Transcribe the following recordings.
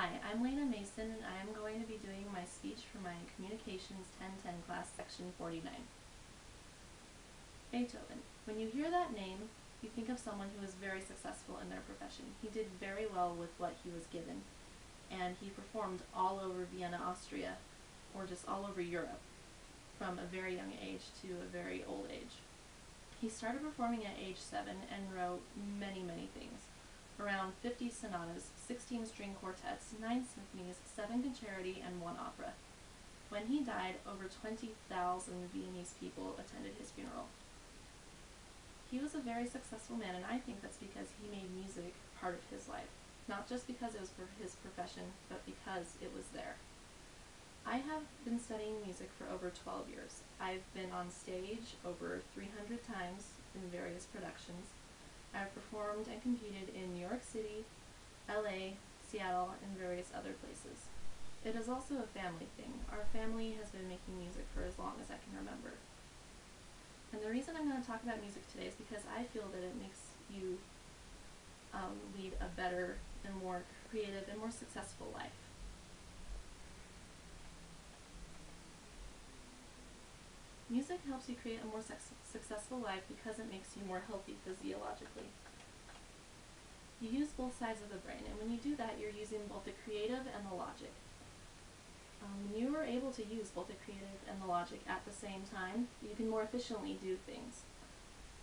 Hi, I'm Lena Mason, and I am going to be doing my speech for my Communications 1010 class, section 49. Beethoven. When you hear that name, you think of someone who was very successful in their profession. He did very well with what he was given, and he performed all over Vienna, Austria, or just all over Europe, from a very young age to a very old age. He started performing at age 7 and wrote many, many things. Around 50 sonatas, 16 string quartets, 9 symphonies, 7 concerti, and 1 opera. When he died, over 20,000 Viennese people attended his funeral. He was a very successful man, and I think that's because he made music part of his life. Not just because it was for his profession, but because it was there. I have been studying music for over 12 years. I've been on stage over 300 times in various productions. I've performed and competed in New York City, LA, Seattle, and various other places. It is also a family thing. Our family has been making music for as long as I can remember. And the reason I'm going to talk about music today is because I feel that it makes you lead a better and more creative and more successful life. Music helps you create a more successful life because it makes you more healthy physiologically. You use both sides of the brain, and when you do that, you're using both the creative and the logic. When you are able to use both the creative and the logic at the same time, you can more efficiently do things.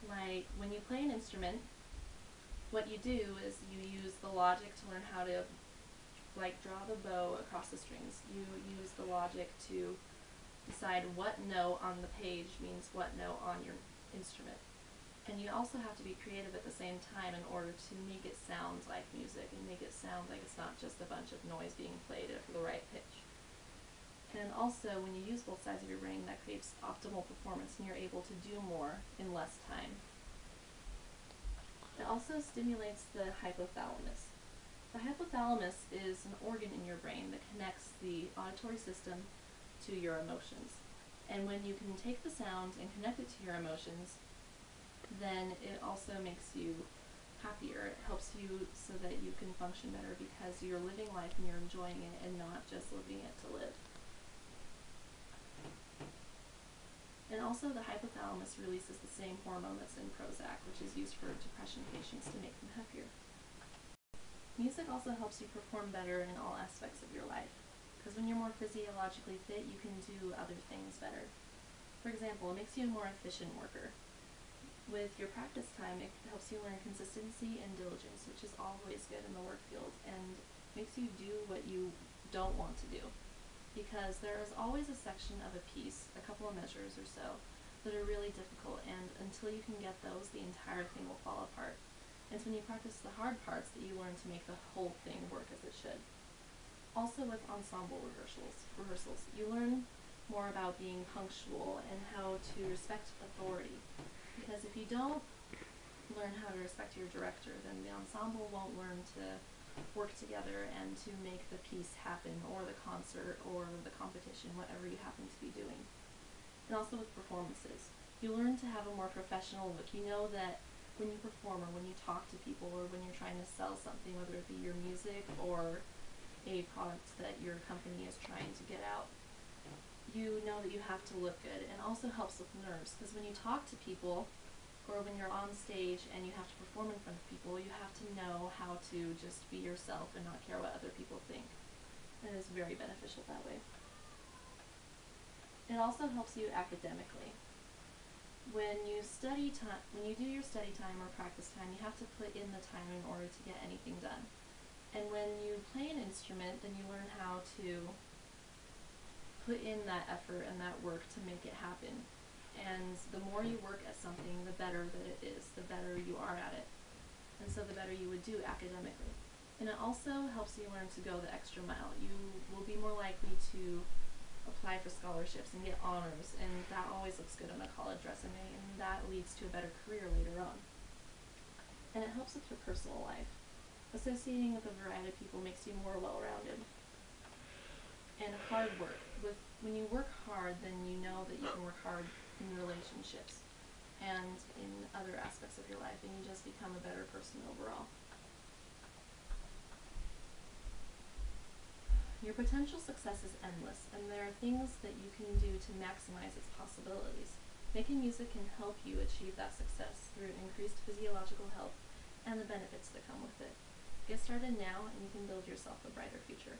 Like when you play an instrument, what you do is you use the logic to learn how to draw the bow across the strings. You use the logic to decide what note on the page means what note on your instrument. And you also have to be creative at the same time in order to make it sound like music and make it sound like it's not just a bunch of noise being played at the right pitch. And also, when you use both sides of your brain, that creates optimal performance and you're able to do more in less time. It also stimulates the hypothalamus. The hypothalamus is an organ in your brain that connects the auditory system to your emotions. And when you can take the sound and connect it to your emotions, then it also makes you happier. It helps you so that you can function better because you're living life and you're enjoying it and not just living it to live. And also the hypothalamus releases the same hormone that's in Prozac, which is used for depression patients to make them happier. Music also helps you perform better in all aspects of your life. Because when you're more physiologically fit, you can do other things better. For example, it makes you a more efficient worker. With your practice time, it helps you learn consistency and diligence, which is always good in the work field, and makes you do what you don't want to do. Because there is always a section of a piece, a couple of measures or so, that are really difficult, and until you can get those, the entire thing will fall apart. And it's when you practice the hard parts that you learn to make the whole thing work as it should. Also with ensemble rehearsals, you learn more about being punctual and how to respect authority. Because if you don't learn how to respect your director, then the ensemble won't learn to work together and to make the piece happen, or the concert, or the competition, whatever you happen to be doing. And also with performances, you learn to have a more professional look. You know that when you perform, or when you talk to people, or when you're trying to sell something, whether it be your music or a product that your company is trying to get out, you know that you have to look good. And also helps with nerves, because when you talk to people, or when you're on stage and you have to perform in front of people, you have to know how to just be yourself and not care what other people think. And it is very beneficial that way. It also helps you academically. When you do your study time or practice time, you have to put in the time in order to get anything done. And when you play an instrument, then you learn how to put in that effort and that work to make it happen. And the more you work at something, the better that it is, the better you are at it. And so the better you would do academically. And it also helps you learn to go the extra mile. You will be more likely to apply for scholarships and get honors, and that always looks good on a college resume, and that leads to a better career later on. And it helps with your personal life. Associating with a variety of people makes you more well-rounded. And hard work. When you work hard, then you know that you can work hard in relationships and in other aspects of your life, and you just become a better person overall. Your potential success is endless, and there are things that you can do to maximize its possibilities. Making music can help you achieve that success through increased physiological health and the benefits that come with it. Get started now, and you can build yourself a brighter future.